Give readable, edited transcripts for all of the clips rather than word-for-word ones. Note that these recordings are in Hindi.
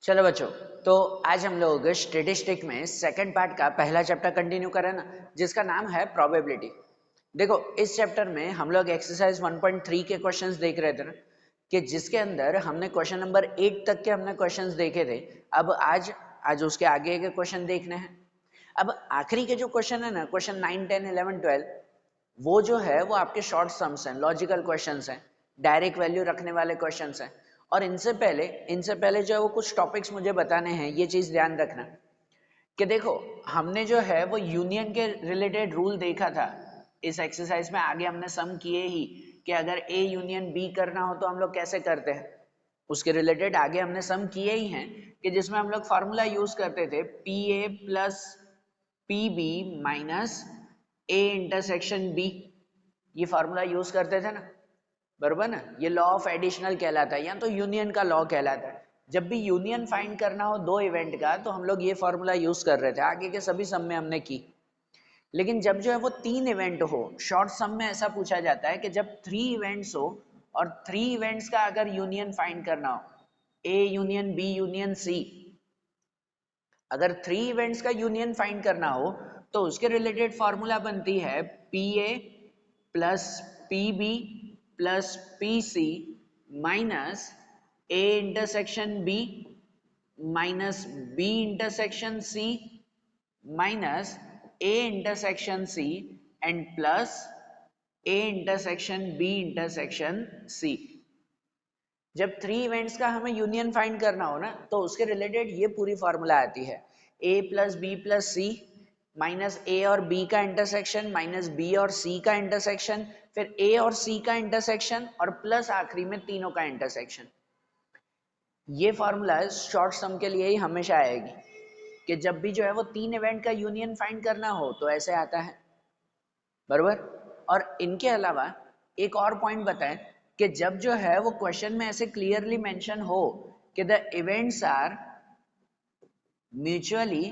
चलो बच्चों, तो आज हम लोग स्टेटिस्टिक में सेकंड पार्ट का पहला चैप्टर कंटिन्यू करें ना, जिसका नाम है प्रोबेबिलिटी। देखो, इस चैप्टर में हम लोग एक्सरसाइज 1.3 के क्वेश्चंस देख रहे थे ना, कि जिसके अंदर हमने क्वेश्चन नंबर 8 तक के हमने क्वेश्चंस देखे थे। अब आज उसके आगे के क्वेश्चन देखने हैं। अब आखिरी के जो क्वेश्चन है ना, क्वेश्चन 9, 10, 11, 12, वो जो है वो आपके शॉर्ट सम्स हैं, लॉजिकल क्वेश्चंस हैं, डायरेक्ट वैल्यू रखने वाले क्वेश्चंस हैं। और इनसे पहले जो है वो कुछ टॉपिक्स मुझे बताने हैं, ये चीज ध्यान रखना कि देखो, हमने जो है वो यूनियन के रिलेटेड रूल देखा था इस एक्सरसाइज में। आगे हमने सम किए ही कि अगर ए यूनियन बी करना हो तो हम लोग कैसे करते हैं, उसके रिलेटेड आगे हमने सम किए ही हैं, कि जिसमें हम लोग फार्मूला यूज करते थे P A plus P B minus A intersection B. ये फार्मूला यूज करते थे ना, बरोबर ना। ये लॉ ऑफ एडिशनल कहलाता है या तो यूनियन का लॉ कहलाता है। जब भी यूनियन फाइंड करना हो दो इवेंट का, तो हम लोग ये फार्मूला यूज कर रहे थे, आगे के सभी सम में हमने की। लेकिन जब जो है वो तीन इवेंट हो, शॉर्ट सम में ऐसा पूछा जाता है कि जब 3 इवेंट्स हो और 3 इवेंट्स का अगर यूनियन फाइंड करना हो, A union B union C, अगर 3 इवेंट्स का यूनियन फाइंड करना हो तो उसके रिलेटेड फॉर्मूला बनती है P A plus P B plus P C minus A intersection B minus B intersection C minus A intersection C and plus A intersection B intersection C. जब 3 इवेंट्स का हमें यूनियन फाइंड करना हो ना, तो उसके रिलेटेड ये पूरी फॉर्मूला आती है a plus B plus C minus A और बी का इंटरसेक्शन माइनस बी और सी का इंटरसेक्शन, फिर a और c का इंटरसेक्शन और प्लस आखिरी में तीनों का इंटरसेक्शन। ये फॉर्मूला शॉर्ट सम के लिए ही हमेशा आएगी कि जब भी जो है वो 3 इवेंट का यूनियन फाइंड करना हो तो ऐसे आता है, बरोबर। और इनके अलावा एक और पॉइंट बताएं कि जब जो है वो क्वेश्चन में ऐसे क्लियरली मेंशन हो कि the events are mutually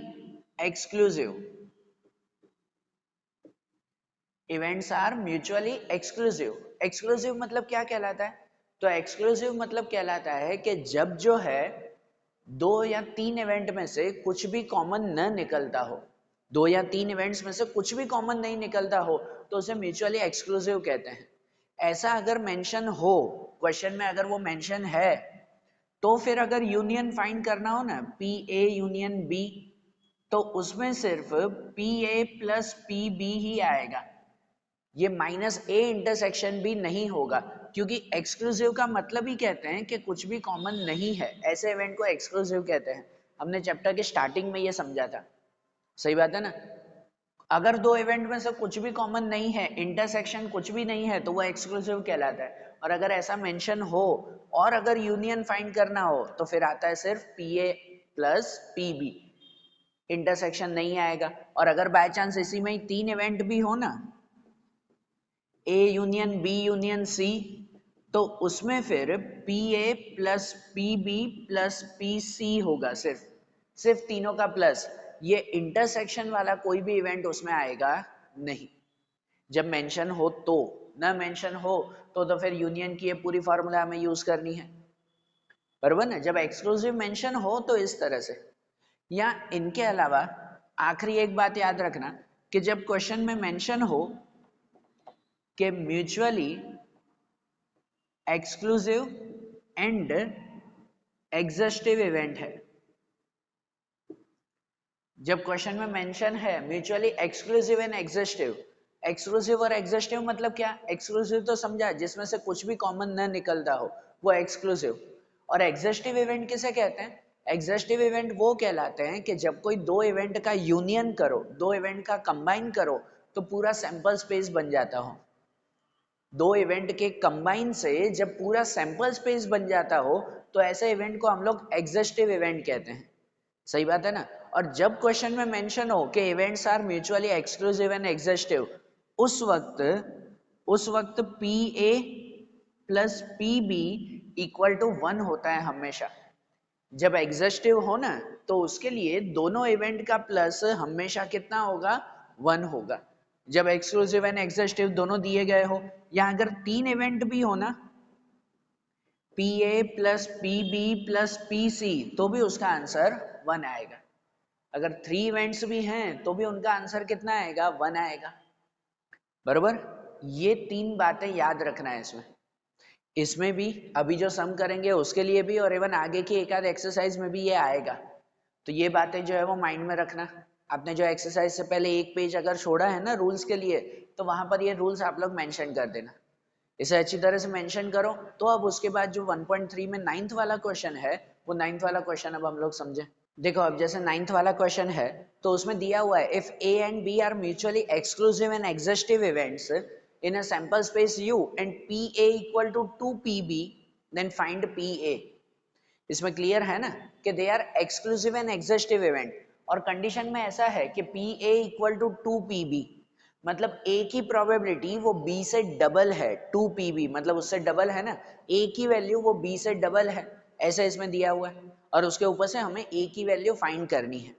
exclusive, events are mutually exclusive. Exclusive मतलब क्या कहलाता है? तो एक्सक्लूसिव मतलब कहलाता है कि जब जो है 2 या 3 इवेंट में से कुछ भी कॉमन न निकलता हो, 2 या 3 इवेंट्स में से कुछ भी कॉमन नहीं निकलता हो, तो उसे म्यूचुअली एक्सक्लूसिव कहते हैं। ऐसा अगर मेंशन हो क्वेश्चन में, अगर वो मेंशन है, तो फिर अगर यूनियन फाइंड करना हो ना, पी ए यूनियन बी, तो उसमें सिर्फ P A plus P B ही आएगा, ये माइनस ए इंटरसेक्शन भी नहीं होगा, क्योंकि एक्सक्लूसिव का मतलब ही कहते हैं कि कुछ भी कॉमन नहीं है, ऐसे इवेंट को एक्सक्लूसिव कहते हैं। हमने चैप्टर के स्टार्टिंग में ये समझा था, सही बात है ना। अगर दो इवेंट में से कुछ भी कॉमन नहीं है, इंटरसेक्शन कुछ भी नहीं है, तो वो एक्सक्लूसिव कहलाता है। और अगर ऐसा मेंशन हो और अगर यूनियन फाइंड करना हो तो फिर आता है सिर्फ P A plus P B, intersection नहीं आएगा। और अगर बाय चांस इसी में ही 3 इवेंट भी हो ना, A union B union C, तो उसमें फिर P A plus P B plus P C होगा, सिर्फ तीनों का प्लस। ये इंटरसेक्शन वाला कोई भी इवेंट उसमें आएगा नहीं, जब मेंशन हो तो। ना मेंशन हो तो फिर यूनियन की ये पूरी फार्मूला हमें यूज करनी है, बराबर ना। जब एक्सक्लूसिव मेंशन हो तो इस तरह से। या इनके अलावा आखिरी एक बात याद रखना कि जब क्वेश्चन में मेंशन हो कि mutually exclusive and exhaustive event है, जब क्वेश्चन में मेंशन है mutually exclusive and exhaustive, exclusive और एग्जॉस्टिव मतलब क्या? एक्सक्लूसिव तो समझा जिसमें से कुछ भी कॉमन न निकलता हो, वो एक्सक्लूसिव। और एग्जॉस्टिव इवेंट किसे कहते हैं? एग्जॉस्टिव इवेंट वो कहलाते हैं कि जब कोई दो इवेंट का यूनियन करो, दो इवेंट का कंबाइन करो, तो पूरा सैंपल स्पेस बन जाता हो। दो इवेंट के कंबाइन से जब पूरा सैंपल स्पेस बन जाता हो, तो ऐसे इवेंट को हम लोग एग्जॉस्टिव इवेंट कहते हैं, सही बात है ना। और जब क्वेश्चन में मेंशन हो कि events are mutually exclusive and exhaustive, उस वक्त P A plus P B equal to 1 होता है हमेशा। जब एग्जॉस्टिव हो ना, तो उसके लिए दोनों इवेंट का प्लस हमेशा कितना होगा? 1 होगा। जब एक्सक्लूसिव एंड एग्जॉस्टिव दोनों दिए गए हो, या अगर 3 इवेंट भी हो ना, P A plus P B plus P C तो भी उसका आंसर 1 आएगा। अगर 3 इवेंट्स भी हैं तो भी उनका आंसर कितना आएगा? 1 आएगा। बरोबर, ये 3 बातें याद रखना है इसमें। इसमें भी अभी जो सम करेंगे उसके लिए भी, और इवन आगे की एक आध एक्सरसाइज में भी ये आएगा। तो ये बातें जो है वो माइंड में रखना। आपने जो एक्सरसाइज से पहले एक पेज अगर छोड़ा है ना रूल्स के लिए, तो वहां पर ये रूल्स आप लोग मेंशन कर देना। इसे अच्छी तरह से मेंशन करो। तो अब उसके बाद जो 1.3 में 9th वाला क्वेश्चन है, वो 9th वाला क्वेश्चन अब हम लोग समझें। देखो, अब जैसे 9th वाला क्वेश्चन है तो उसमें दिया हुआ है, if A and B are mutually exclusive and exhaustive events in a sample space U and PA equal to 2PB, then find PA। इसमें क्लियर है ना कि they are exclusive and exhaustive event, और कंडीशन में ऐसा है कि PA इक्वल टू 2PB, मतलब A की प्रोबेबिलिटी वो B से डबल है। 2PB मतलब उससे डबल है ना, A की वैल्यू वो B से डबल है, ऐसा इसमें दिया हुआ है। और उसके ऊपर से हमें A की वैल्यू फाइंड करनी है।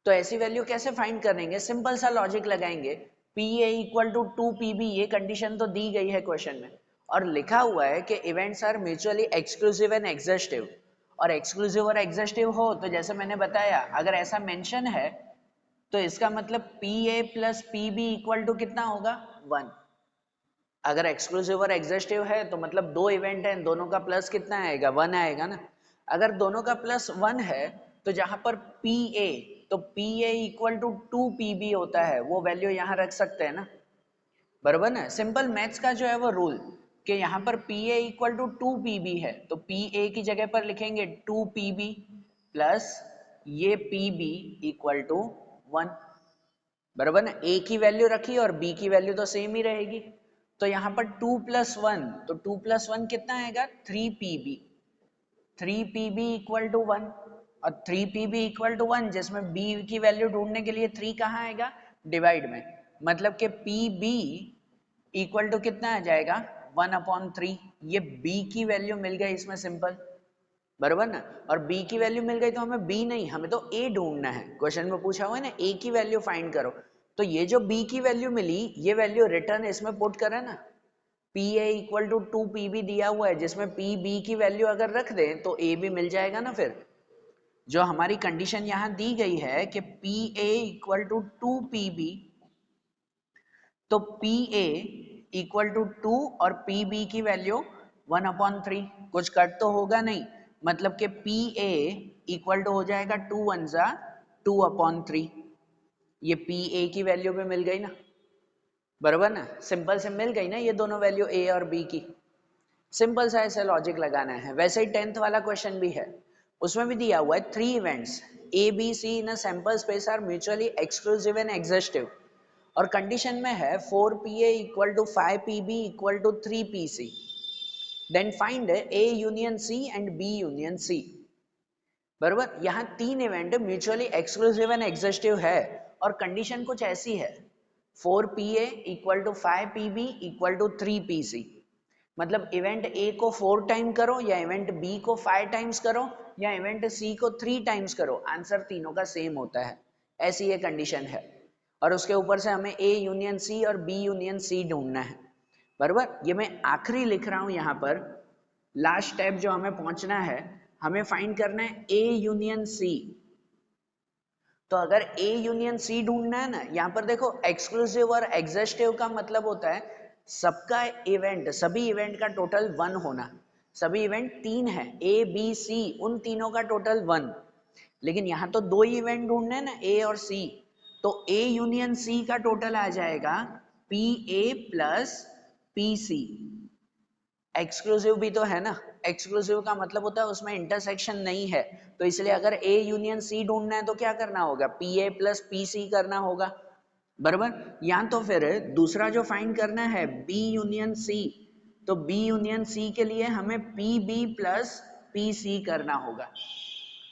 तो ऐसी वैल्यू कैसे फाइंड करेंगे? सिंपल सा लॉजिक लगाएंगे, P A equal to 2PB, ये कंडीशन तो दी गई है क्वेश्चन में, और लिखा हुआ है कि events are mutually exclusive and exhaustive. और एक्सक्लूसिव और एग्जिस्टिव हो तो जैसे मैंने बताया, अगर ऐसा मेंशन है तो इसका मतलब P A plus P B equal to कितना होगा? 1। अगर एक्सक्लूसिव और एग्जिस्टिव है तो मतलब दो इवेंट है, दोनों का प्लस कितना आएगा? 1 आएगा ना। अगर दोनों का प्लस 1 है तो जहां पर पी ए, तो P A equal to 2PB होता है, वो वैल्यू यहाँ रख सकते हैं ना। बराबर ना, सिंपल मैथ्स का जो है वो रूल कि यहाँ पर P A equal to 2PB है, तो पी ए की जगह पर लिखेंगे 2PB प्लस ये PB इक्वल टू 1। बराबर ना, ए की वैल्यू रखी और बी की वैल्यू तो सेम ही रहेगी। तो यहाँ पर 2 प्लस 1, तो 2 प्लस 1 कितना आएगा? 3PB। 3PB इक्वल टू 1, और 3PB इक्वल टू 1 जिसमें B की वैल्यू ढूंढने के लिए 3 कहाँ आएगा? डिवाइड में। मतलब कि PB इक्वल टू कितना आ जाएगा? 1/3। ये B की वैल्यू मिल गई इसमें सिंपल, बराबर ना। और B की वैल्यू मिल गई तो हमें B नहीं, हमें तो A ढूंढना है। क्वेश्चन में पूछा हुआ है ना, A की वैल्यू फाइंड करो। तो ये जो B की वैल्यू मिली, ये वैल्यू रिटर्न इसमें पुट करें ना। P A equal to 2PB दिया हुआ है, जिसमें पी बी की वैल्यू अगर रख दें तो ए भी मिल जाएगा ना। फिर जो हमारी कंडीशन यहाँ दी गई है कि P A equal to 2PB, तो पी ए इक्वल टू 2 और पी बी की वैल्यू 1/3, कुछ कट तो होगा नहीं, मतलब कि पी ए इक्वल टू हो जाएगा 2 1 जा 2/3। ये पी ए की वैल्यू भी मिल गई ना, बराबर ना, सिंपल से मिल गई ना ये दोनों वैल्यू ए और बी की। सिंपल सा ऐसे लॉजिक लगाना है। वैसे ही 10th वाला क्वेश्चन भी है, उसमें भी दिया हुआ है 3 events A B C in a sample space are mutually exclusive and exhaustive, और कंडीशन में है 4PA equal to 5PB equal to 3PC, then find A union C and B union C. बराबर, यहाँ 3 event mutually exclusive and exhaustive है, और कंडीशन कुछ ऐसी है 4PA equal to 5PB equal to 3PC। मतलब इवेंट ए को 4 टाइम करो, या इवेंट बी को 5 टाइम्स करो, या इवेंट सी को 3 टाइम्स करो, आंसर तीनों का सेम होता है। ऐसी ये कंडीशन है, और उसके ऊपर से हमें ए यूनियन सी और बी यूनियन सी ढूंढना है। बराबर, ये मैं आखिरी लिख रहा हूं यहाँ पर, लास्ट स्टेप जो हमें पहुंचना है, हमें फाइंड करना है ए यूनियन सी। तो अगर ए यूनियन सी ढूंढना है ना, यहाँ पर देखो एक्सक्लूसिव और एग्जिस्टिव का मतलब होता है सबका इवेंट, सभी इवेंट का टोटल 1 होना। सभी इवेंट 3 है, ए बी सी, उन तीनों का टोटल 1। लेकिन यहाँ तो 2 ही इवेंट ढूंढने हैं ना, ए और सी। तो ए यूनियन सी का टोटल आ जाएगा P A plus P C. Exclusive भी तो है ना, एक्सक्लूसिव का मतलब होता है उसमें इंटरसेक्शन नहीं है, तो इसलिए अगर ए यूनियन सी ढूंढना है तो क्या करना होगा? P A plus P C करना होगा, बराबर। या तो फिर दूसरा जो फाइंड करना है बी यूनियन सी, तो बी यूनियन सी के लिए हमें P B plus P C करना होगा।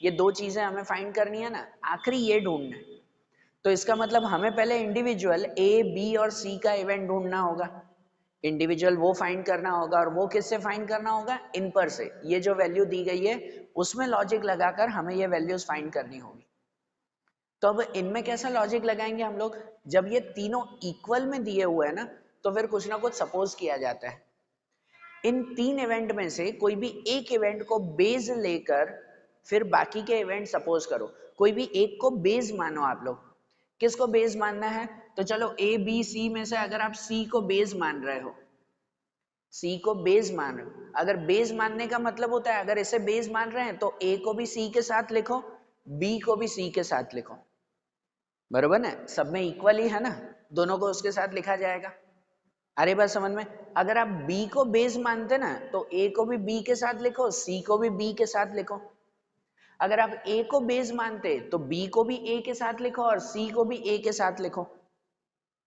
ये दो चीजें हमें फाइंड करनी है ना, आखिरी ये ढूंढना है। तो इसका मतलब हमें पहले इंडिविजुअल ए बी और सी का इवेंट ढूंढना होगा, इंडिविजुअल वो फाइंड करना होगा, और वो किससे फाइंड करना होगा? इन पर से। ये जो वैल्यू दी गई है उसमें लॉजिक लगाकर हमें ये वैल्यूज फाइंड करनी होगी। तो अब इनमें कैसा लॉजिक लगाएंगे हम लोग? जब ये तीनों इक्वल में दिए हुए हैं ना, तो फिर कुछ ना कुछ सपोज किया जाता है। इन 3 इवेंट में से कोई भी एक इवेंट को बेस लेकर फिर बाकी के इवेंट सपोज करो, कोई भी एक को बेस मानो आप लोग। किसको बेस मानना है? तो चलो ए बी सी में से अगर आप सी को बेस मान रहे हो, सी को बेस मान रहे हो, अगर बेस मानने का मतलब होता है अगर इसे बेस मान रहे हैं तो ए को भी सी के साथ लिखो, बी को भी सी के साथ लिखो, बरोबर ना? सब में इक्वल ही है ना, दोनों को उसके साथ लिखा जाएगा। अरे बात समझ में? अगर आप B को बेस मानते ना तो A को भी B के साथ लिखो, C को भी B के साथ लिखो। अगर आप A को बेस मानते तो B को भी A के साथ लिखो और C को भी A के साथ लिखो,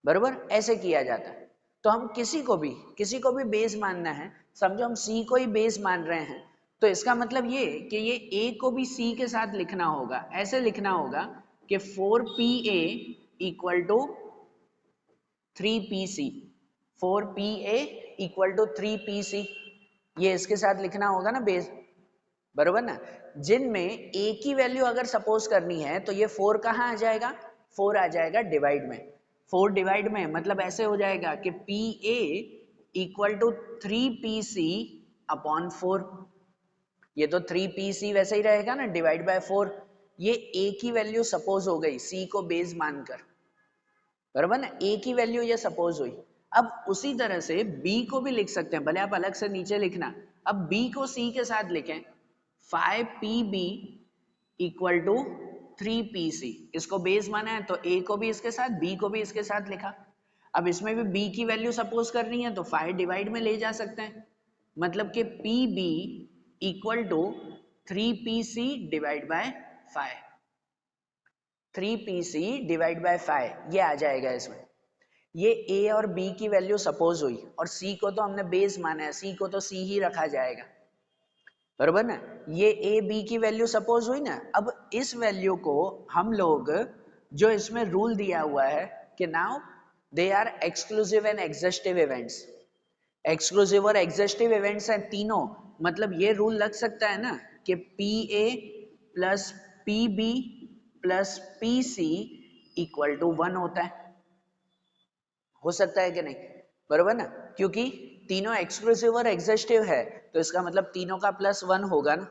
बरोबर? ऐसे किया जाता है। तो हम किसी को भी बेस मानना है, समझो हम C को ही बेस मान रहे हैं, तो इसका मतलब ये कि ये A को भी C के साथ लिखना होगा। ऐसे लिखना होगा कि 4PA equal to 3PC, 4PA equal to 3PC, ये इसके साथ लिखना होगा ना बेस, बरोबर ना? जिनमें A की वैल्यू अगर सपोज करनी है तो ये 4 कहाँ आ जाएगा? 4 आ जाएगा डिवाइड में, 4 डिवाइड में मतलब ऐसे हो जाएगा कि PA equal to 3PC upon 4, ये तो 3PC वैसे ही रहेगा ना डिवाइड बाय 4, ये A की वैल्यू सपोज हो गई C को बेस मानकर, बराबर ना? A की वैल्यू ये सपोज हुई। अब उसी तरह से B को भी लिख सकते हैं, भले आप अलग से नीचे लिखना। अब B को C के साथ लिखें, 5PB इक्वल टू 3PC, इसको बेस माना है तो A को भी इसके साथ, B को भी इसके साथ लिखा। अब इसमें भी B की वैल्यू सपोज करनी है तो 5 डिवाइड में ले जा सकते हैं, मतलब कि PB equal to 3PC divide by 5, 3PC divide by 5 ये आ जाएगा इसमें। ये A और B की वैल्यू सपोज हुई और C को तो हमने बेस माना है, C को तो C ही रखा जाएगा, बरोबर ना? ये A B की वैल्यू सपोज हुई ना। अब इस वैल्यू को हम लोग जो इसमें रूल दिया हुआ है कि now they are exclusive and exhaustive events, exclusive और एग्जॉस्टिव इवेंट्स हैं तीनों, मतलब ये रूल लग सकता है ना कि PA plus PB plus PC equal to 1 होता है, हो सकता है कि नहीं, बरोबर ना? क्योंकि तीनों एक्सक्लूसिव और एग्जॉस्टिव है तो इसका मतलब तीनों का प्लस 1 होगा ना,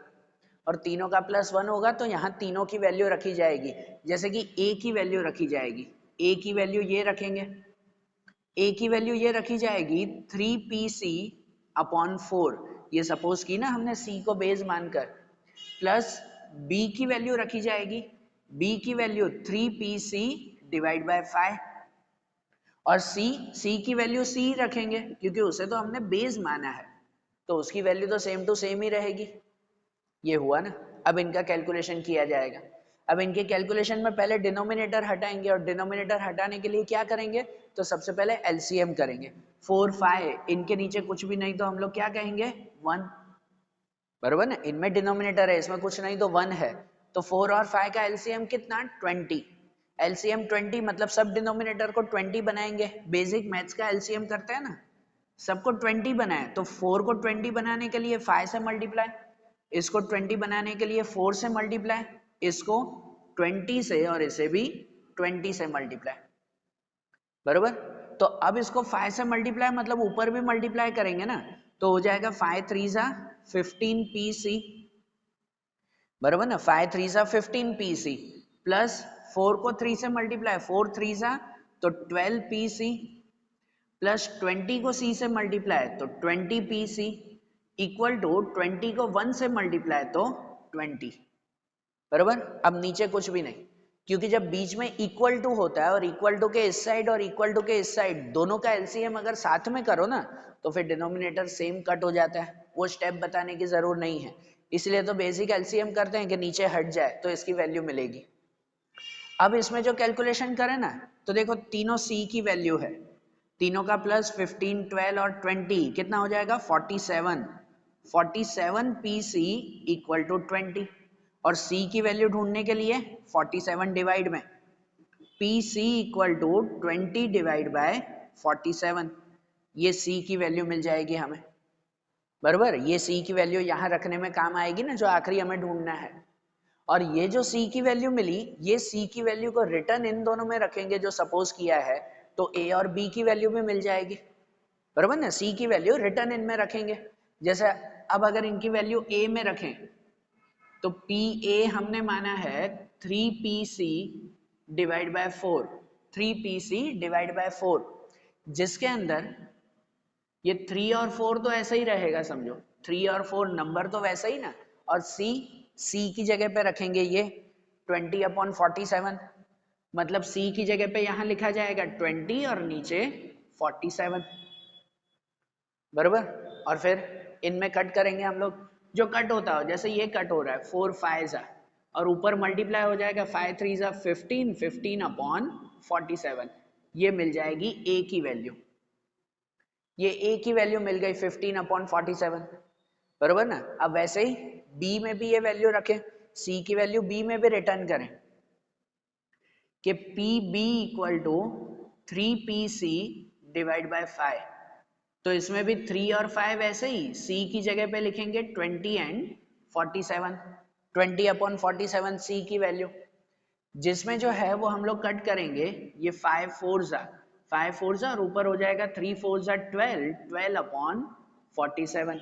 और तीनों का प्लस 1 होगा तो यहाँ तीनों की वैल्यू रखी जाएगी। जैसे कि A की वैल्यू रखी जाएगी, A की वैल्यू ये रखेंगे, A की वैल्यू ये रखी जाएगी 3PC अपॉन 4, ये सपोज की ना हमने C को बेस मानकर, प्लस B की वैल्यू रखी जाएगी, B की वैल्यू 3PC डिवाइड बाय 5, और C की वैल्यू C रखेंगे क्योंकि उसे तो हमने बेस माना है तो उसकी वैल्यू तो सेम टू सेम ही रहेगी। ये हुआ ना? अब इनका कैलकुलेशन किया जाएगा। अब इनके कैलकुलेशन में पहले डिनोमिनेटर हटाएंगे और डिनोमिनेटर हटाने के लिए क्या करेंगे? तो सबसे पहले एलसीएम करेंगे। 4 5 इनके नीचे कुछ भी नहीं तो हम लोग क्या कहेंगे? 1, बरोबर ना? इनमें डिनोमिनेटर है, इसमें कुछ नहीं तो 1 है, तो 4 और 5 का एलसीएम कितना? 20। एलसीएम 20 मतलब सब डिनोमिनेटर को 20 बनाएंगे। बेसिक मैथ्स का एलसीएम करते हैं ना, सबको 20 बनाए तो 4 को 20 बनाने के लिए 5 से मल्टीप्लाई, इसको 20 बनाने के लिए 4 से मल्टीप्लाई, इसको 20 से और इसे भी 20 से मल्टीप्लाई, बरोबर? तो अब इसको 5 से मल्टीप्लाई मतलब ऊपर भी मल्टीप्लाई करेंगे ना, तो हो जाएगा 5 3 जा 15 PC, बरोबर ना? 5 3 जा 15 PC प्लस 4 को 3 से मल्टीप्लाई, 4 3 जा तो 12 PC प्लस 20 को C से मल्टीप्लाई तो 20 PC इक्वल टू 20 को 1 से मल्टीप्लाई तो 20, बरोबर? अब नीचे कुछ भी नहीं, क्योंकि जब बीच में इक्वल टू होता है और इक्वल टू के इस साइड और इक्वल टू के इस साइड दोनों का एलसीएम अगर साथ में करो ना तो फिर डिनोमिनेटर सेम कट हो जाता है, वो स्टेप बताने की जरूरत नहीं है, इसलिए तो बेसिक एलसीएम करते हैं कि नीचे हट जाए तो इसकी वैल्यू मिलेगी। अब इसमें जो कैलकुलेशन करें ना तो देखो तीनों C की वैल्यू है, तीनों का प्लस 15 12 और 20 कितना हो जाएगा? 47, 47 PC इक्वल टू 20, और C की वैल्यू ढूंढने के लिए 47 डिवाइड में PC equal to 20 divide by 47, ये C की वैल्यू मिल जाएगी हमें, बराबर? ये C की वैल्यू यहाँ रखने में काम आएगी ना, जो आखिरी हमें ढूंढना है। और ये जो C की वैल्यू मिली, ये C की वैल्यू को रिटर्न इन दोनों में रखेंगे जो सपोज किया है, तो A और B की वैल्यू भी मिल जाएगी, बराबर ना? C की वैल्यू रिटर्न इन में रखेंगे, जैसे अब अगर इनकी वैल्यू ए में रखें तो पी ए हमने माना है 3pc divide bye 4, 3pc divide bye 4, जिसके अंदर ये 3 और 4 तो ऐसा ही रहेगा, समझो 3 और 4 नंबर तो वैसा ही ना, और c की जगह पे रखेंगे ये 20/47, मतलब c की जगह पे यहां लिखा जाएगा 20 और नीचे 47, बराबर। और फिर इनमें कट करेंगे हम लोग, जो कट होता हो, जैसे ये कट हो रहा है 4 5 जा, और ऊपर मल्टीप्लाई हो जाएगा 5 3 जा 15, 15/47, ये मिल जाएगी a की वैल्यू, ये a की वैल्यू मिल गई 15/47, बराबर ना। अब वैसे ही b में भी ये वैल्यू रखें, c की वैल्यू b में भी रिटर्न करें कि pb equal to 3pc divide by 5, तो इसमें भी 3 और 5 ऐसे ही c की जगह पे लिखेंगे 20 एंड 47, 20/47 c की वैल्यू, जिसमें जो है वो हम लोग कट करेंगे, ये 5 4 जा 5 4 जा और ऊपर हो जाएगा 3 4 जा 12, 12/47,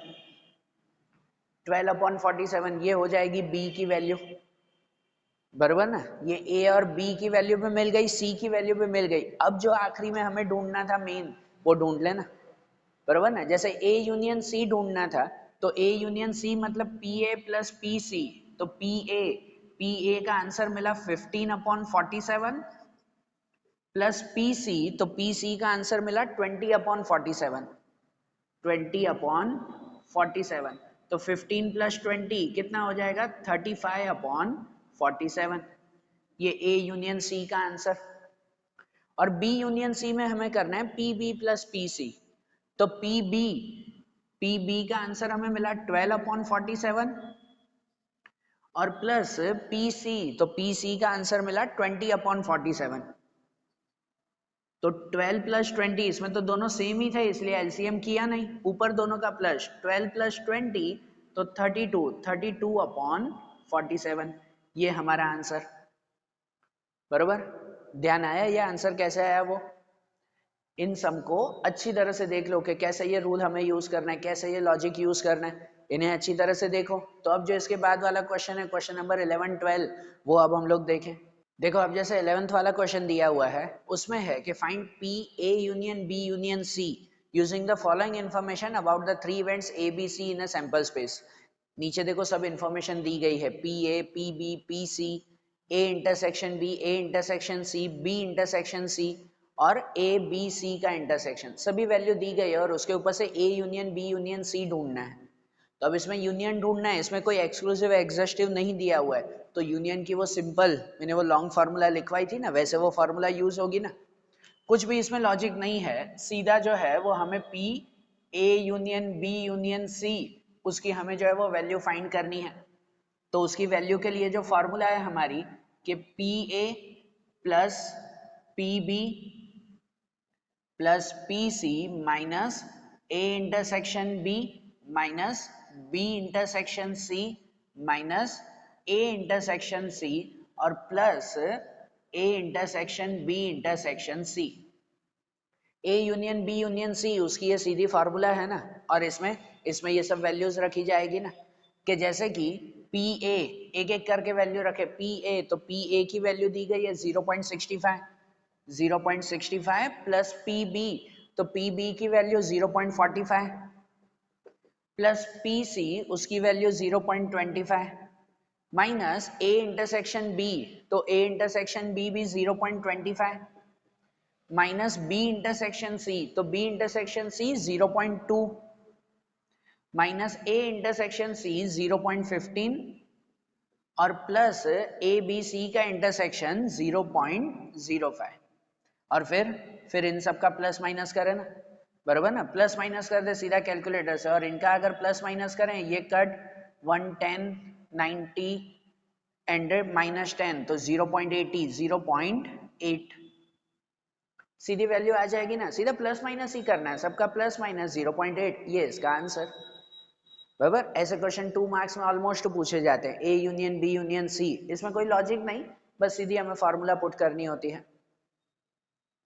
12/47 ये हो जाएगी b की वैल्यू, बराबर ना। ये a और b की वैल्यू पे मिल गई, c की वैल्यू पे मिल गई। अब जो आखिरी में हमें ढूंढना था मेन, वो ढूंढ लेना, बराबर ना। जैसे a यूनियन c ढूंढना था, तो a यूनियन c मतलब pa प्लस pc, तो pa का आंसर मिला 15/47 प्लस pc, तो pc का आंसर मिला 20/47, 20/47, तो 15 प्लस 20 कितना हो जाएगा 35/47, ये a यूनियन c का आंसर। और b यूनियन c में हमें करना है pb प्लस pc, तो pb का आंसर हमें मिला 12/47 और प्लस pc, तो pc का आंसर मिला 20/47, तो 12 प्लस 20, इसमें तो दोनों सेम ही थे इसलिए एलसीएम किया नहीं, ऊपर दोनों का प्लस, 12 प्लस 20 तो 32, 32/47, ये हमारा आंसर, बराबर। ध्यान आया ये आंसर कैसे आया वो? इन सम को अच्छी तरह से देख लो कि कैसे ये रूल हमें यूज करना है, कैसे ये लॉजिक यूज करना है, इन्हें अच्छी तरह से देखो। तो अब जो इसके बाद वाला क्वेश्चन है, क्वेश्चन नंबर 11 12, वो अब हम लोग देखें। देखो अब जैसे 11th वाला क्वेश्चन दिया हुआ है, उसमें है कि find P A union B union C using the following information about the 3 events A B C in a sample space. नीचे देखो सब इन्फॉर्मेशन दी गई है, P A P B P C, A intersection B, A intersection C, B intersection C और ए बी सी का इंटरसेक्शन, सभी वैल्यू दी गई है और उसके ऊपर से A union B union C ढूंढना है। तो अब इसमें यूनियन ढूंढना है, इसमें कोई एक्सक्लूसिव एग्जॉस्टिव नहीं दिया हुआ है, तो यूनियन की वो सिंपल, मैंने वो लॉन्ग फार्मूला लिखवाई थी ना, वैसे वो फार्मूला यूज होगी ना, कुछ भी इसमें लॉजिक नहीं है, सीधा जो है वो हमें P A union B union C, उसकी हमें जो है वो वैल्यू फाइंड करनी है। तो उसकी वैल्यू के लिए जो फार्मूला है हमारी कि P A plus P B plus P C minus A intersection B minus B intersection C minus A intersection C और plus A intersection B intersection C. A union B union C उसकी ये सीधी फार्मूला है ना, और इसमें ये सब वैल्यूज रखी जाएगी ना, कि जैसे कि पी ए एक एक करके वैल्यू रखे, पी ए तो पी ए की वैल्यू दी गई है 0.65, 0.65 प्लस पी बी, तो पी बी की वैल्यू 0.45 प्लस पी सी उसकी value 0.25 minus A intersection B, तो ए इंटरसेक्शन बी भी 0.25 माइनस बी इंटरसेक्शन सी, तो B intersection C 0.2 minus A intersection C 0.15 और प्लस ए बी सी का इंटरसेक्शन 0.05, और फिर इन सब का प्लस माइनस करें ना, बराबर ना, प्लस माइनस कर दे सीधा कैलकुलेटर से, और इनका अगर प्लस माइनस करें, ये कट 110 90 एंड -10 तो 0.80 0.8, सीधी वैल्यू आ जाएगी ना, सीधा प्लस माइनस ही करना है, सबका प्लस माइनस 0.8, ये इसका आंसर, बराबर। ऐसे क्वेश्चन 2 मार्क्स में ऑलमोस्ट पूछे जाते हैं, A union B union C, इसमें कोई लॉजिक नहीं, बस सीधी हमें फार्मूला पुट करनी होती है,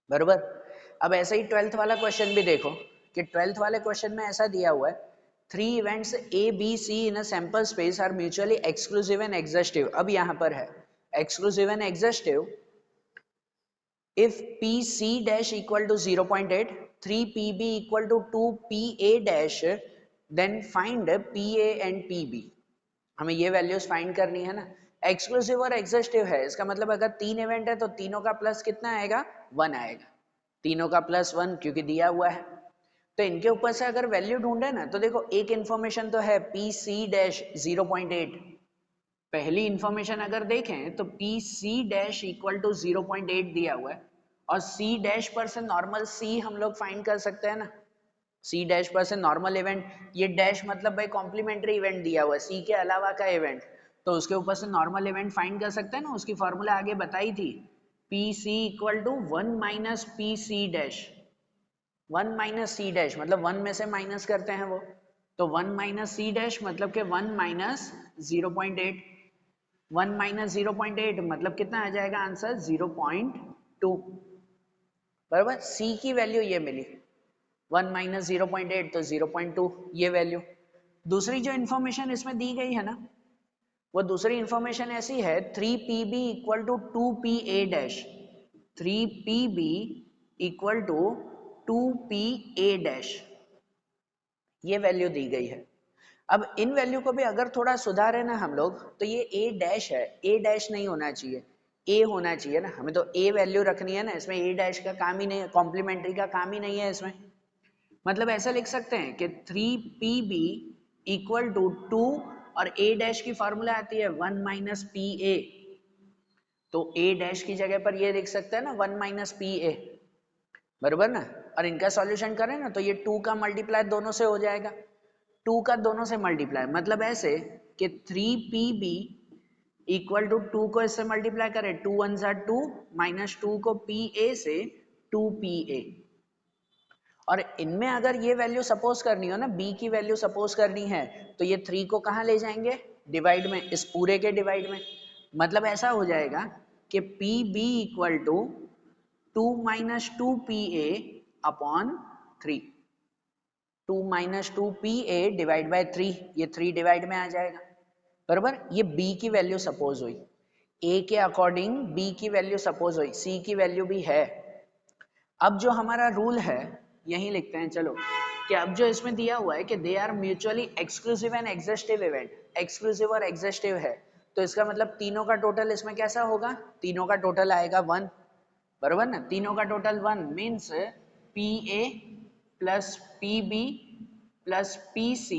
बराबर। अब ऐसे ही 12th वाला क्वेश्चन भी देखो कि 12th वाले क्वेश्चन में ऐसा दिया हुआ है 3 events A, B, C in a sample space are mutually exclusive and exhaustive. अब यहाँ पर है exclusive and exhaustive. If PC dash equal to 0.8, 3PB equal to 2PA dash, then find PA and PB. हमें ये वैल्यूज फाइंड करनी है ना. एक्सक्लूसिव और एग्जॉस्टिव है, इसका मतलब अगर 3 इवेंट है तो तीनों का प्लस कितना आएगा? 1 आएगा. तीनों का प्लस 1 क्योंकि दिया हुआ है. तो इनके ऊपर से अगर वैल्यू ढूंढे ना तो देखो एक इन्फॉर्मेशन तो है PC डैश 0.8. पहली इन्फॉर्मेशन अगर देखें तो PC डैश इक्वल टू 0.8 दिया हुआ है और C डैश पर से नॉर्मल C हम लोग फाइंड कर सकते हैं ना. C डैश पर से नॉर्मल इवेंट, ये डैश मतलब भाई कॉम्प्लीमेंट्री इवेंट दिया हुआ है C के अलावा का इवेंट, तो उसके ऊपर से नॉर्मल इवेंट फाइंड कर सकते हैं ना. उसकी फॉर्मूला आगे बताई थी PC equal to 1 minus PC dash. 1 minus C dash मतलब 1 में से माइनस करते हैं वो, तो 1 माइनस सी डैश मतलब के 1 माइनस 0.8. 1 माइनस 0.8 मतलब कितना आ जाएगा आंसर? 0.2. बराबर. सी की वैल्यू ये मिली 1 माइनस 0.8 तो 0.2 ये वैल्यू. दूसरी जो इन्फॉर्मेशन इसमें दी गई है ना, वो दूसरी इन्फॉर्मेशन ऐसी है 3PB equal to 2PA dash. 3PB equal to 2PA dash, ये वैल्यू दी गई है. अब इन वैल्यू को भी अगर थोड़ा सुधारे ना हम लोग तो ये A डैश है, A डैश नहीं होना चाहिए, A होना चाहिए ना. हमें तो A वैल्यू रखनी है ना, इसमें A डैश का काम ही नहीं है, कॉम्प्लीमेंट्री का काम ही नहीं है इसमें. मतलब ऐसा लिख सकते हैं कि 3PB इक्वल टू 2 और A डैश की फॉर्मूला आती है 1 माइनस PA, तो A डैश की जगह पर ये लिख सकते हैं ना 1 माइनस PA. बराबर ना. और इनका सॉल्यूशन करें ना तो ये 2 का मल्टीप्लाई दोनों से हो जाएगा. 2 का दोनों से मल्टीप्लाई मतलब ऐसे कि 3PB इक्वल टू 2 को इससे मल्टीप्लाई करें 2 1 ज़ा 2 माइनस 2 को PA से 2PA. और इनमें अगर ये वैल्यू सपोज करनी हो ना, B की वैल्यू सपोज करनी है तो ये 3 को कहाँ ले जाएंगे? डिवाइड में, इस पूरे के डिवाइड में. मतलब ऐसा हो जाएगा कि PB equal to 2 minus 2PA upon 3. 2 minus 2PA divide by 3, ये 3 डिवाइड में आ जाएगा. बराबर. ये B की वैल्यू सपोज हुई, A के अकॉर्डिंग B की वैल्यू सपोज हुई, C की वैल्यू भी है. अब जो हमारा रूल है यही लिखते हैं चलो, कि अब जो इसमें दिया हुआ है कि they are mutually exclusive and exhaustive event, exclusive और एग्जॉस्टिव है, तो इसका मतलब तीनों का टोटल इसमें कैसा होगा? तीनों का टोटल आएगा 1. बराबर ना. तीनों का total 1 means PA plus PB plus PC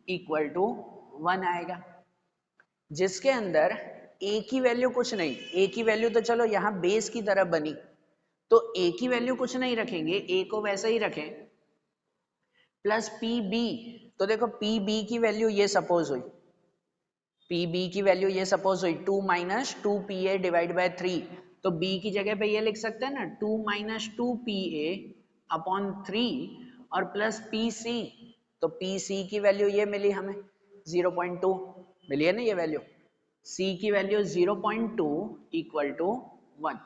equal to 1 आएगा, जिसके अंदर A की वैल्यू कुछ नहीं, A की वैल्यू तो चलो यहाँ बेस की तरफ बनी, तो A की वैल्यू कुछ नहीं रखेंगे, A को वैसे ही रखें, प्लस PB. तो देखो PB की वैल्यू ये सपोज हुई, PB की वैल्यू ये सपोज हुई 2 माइनस 2PA डिवाइड बाय 3, तो B की जगह पे ये लिख सकते हैं ना 2 माइनस 2PA अपॉन 3 और प्लस PC. तो PC की वैल्यू ये मिली हमें 0.2 मिली है ना ये वैल्यू. C की वैल्यू 0.2 इक्वल टू 1.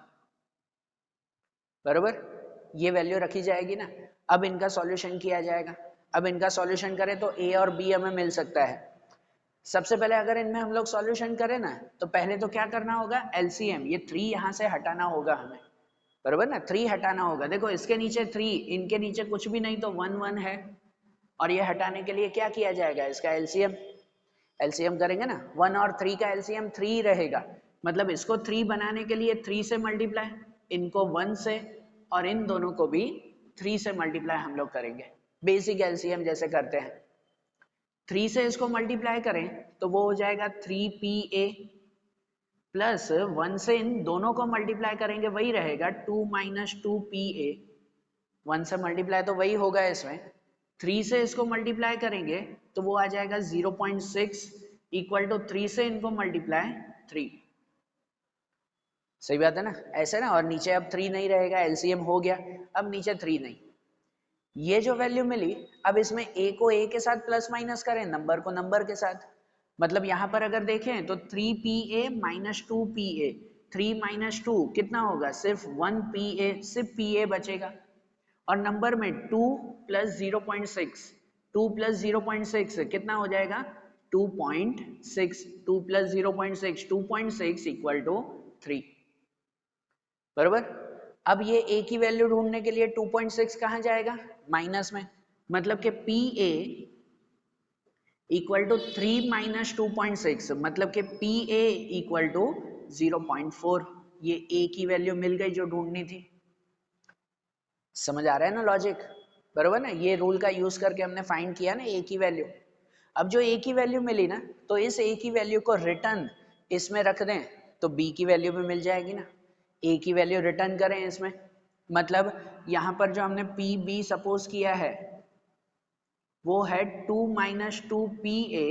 बराबर. ये वैल्यू रखी जाएगी ना. अब इनका सॉल्यूशन किया जाएगा. अब इनका सॉल्यूशन करें तो A और B हमें मिल सकता है. सबसे पहले अगर इनमें हम लोग सॉल्यूशन करें ना तो पहले तो क्या करना होगा? LCM, ये 3 यहाँ से हटाना होगा हमें. बराबर ना. 3 हटाना होगा. देखो इसके नीचे 3, इनके नीचे कुछ भी नहीं तो 1 1 है, और ये हटाने के लिए क्या किया जाएगा? इसका LCM. LCM करेंगे ना, 1 और 3 का LCM 3 रहेगा, मतलब इसको 3 बनाने के लिए 3 से मल्टीप्लाई, इनको 1 से, और इन दोनों को भी 3 से मल्टीप्लाई हम लोग करेंगे, बेसिक LCM जैसे करते हैं. 3 से इसको मल्टीप्लाई करें तो वो हो जाएगा 3PA प्लस 1 से इन दोनों को मल्टीप्लाई करेंगे वही रहेगा 2 माइनस 2PA. 1 से मल्टीप्लाई तो वही होगा इसमें, 3 से इसको मल्टीप्लाई करेंगे तो वो आ जाएगा 0.6 इक्वल टू 3 से इनको मल्टीप्लाई 3. सही बात है ना. ऐसे ना. और नीचे अब 3 नहीं रहेगा, LCM हो गया, अब नीचे 3 नहीं. ये जो वैल्यू मिली, अब इसमें A को A के साथ प्लस माइनस करें, नंबर को नंबर के साथ. मतलब यहाँ पर अगर देखें तो 3PA माइनस 2PA, 3 माइनस 2 कितना होगा? सिर्फ 1PA, सिर्फ PA बचेगा, और नंबर में 2 प्लस 0.6, 2 प्लस 0.6 कितना हो जाएगा 2.6, 2 प्लस 0.6 2.6 इक्वल टू 3, बरोबर। अब ये a की वैल्यू ढूंढने के लिए 2.6 कहाँ जाएगा माइनस में, मतलब कि P A equal to 3 minus 2.6, मतलब कि पी ए इक्वल टू 0.4। ये a की वैल्यू मिल गई जो ढूंढनी थी। समझ आ रहा है ना लॉजिक, बरोबर ना। ये रूल का यूज करके हमने फाइंड किया ना a की वैल्यू। अब जो a की वैल्यू मिली ना, तो इस a की वैल्यू को रिटर्न इसमें रख दें तो b की वैल्यू भी मिल जाएगी ना। a की वैल्यू रिटर्न करें इसमें, मतलब यहाँ पर जो हमने पी बी सपोज किया है वो है 2 minus 2 P A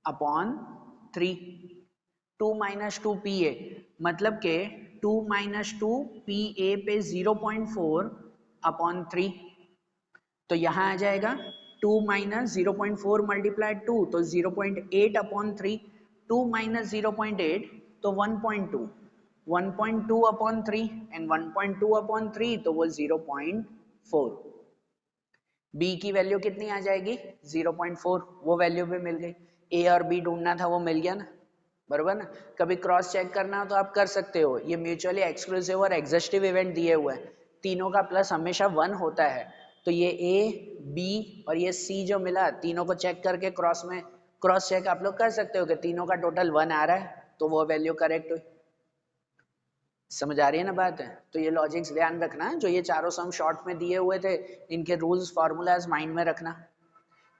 upon 3, 2 minus 2 P A, मतलब के 2 माइनस 2 पी ए पे 0.4 अपॉन 3, तो यहाँ आ जाएगा 2 माइनस 0.4 मल्टीप्लाई 2 तो 0.8 अपॉन 3, 2 माइनस 0.8 तो 1.2, 1.2 अपॉन 3 एंड 1.2 अपॉन 3 तो वो 0.4। b की वैल्यू कितनी आ जाएगी 0.4, वो वैल्यू भी मिल गई। a और b ढूंढना था वो मिल गया ना, बराबर ना। कभी क्रॉस चेक करना हो तो आप कर सकते हो, ये म्यूचुअली एक्सक्लूसिव और एग्जॉस्टिव इवेंट दिए हुए हैं, तीनों का प्लस हमेशा 1 होता है। तो ये a b और ये c जो मिला तीनों को चेक करके क्रॉस चेक आप लोग कर सकते हो कि तीनों का टोटल 1 आ रहा है तो वो वैल्यू करेक्ट हुई। समझ आ रही है ना बात है। तो ये लॉजिक्स ध्यान रखना, जो ये चारों सम शॉर्ट में दिए हुए थे इनके रूल्स फार्मूलाज माइंड में रखना।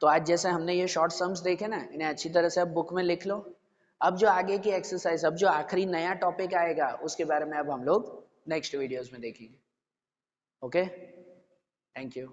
तो आज जैसे हमने ये शॉर्ट सम्स देखे ना, इन्हें अच्छी तरह से अब बुक में लिख लो। अब जो आगे की एक्सरसाइज, अब जो आखिरी नया टॉपिक आएगा उसके बारे में अब हम लोग नेक्स्ट वीडियोस में देखेंगे। Okay, thank you.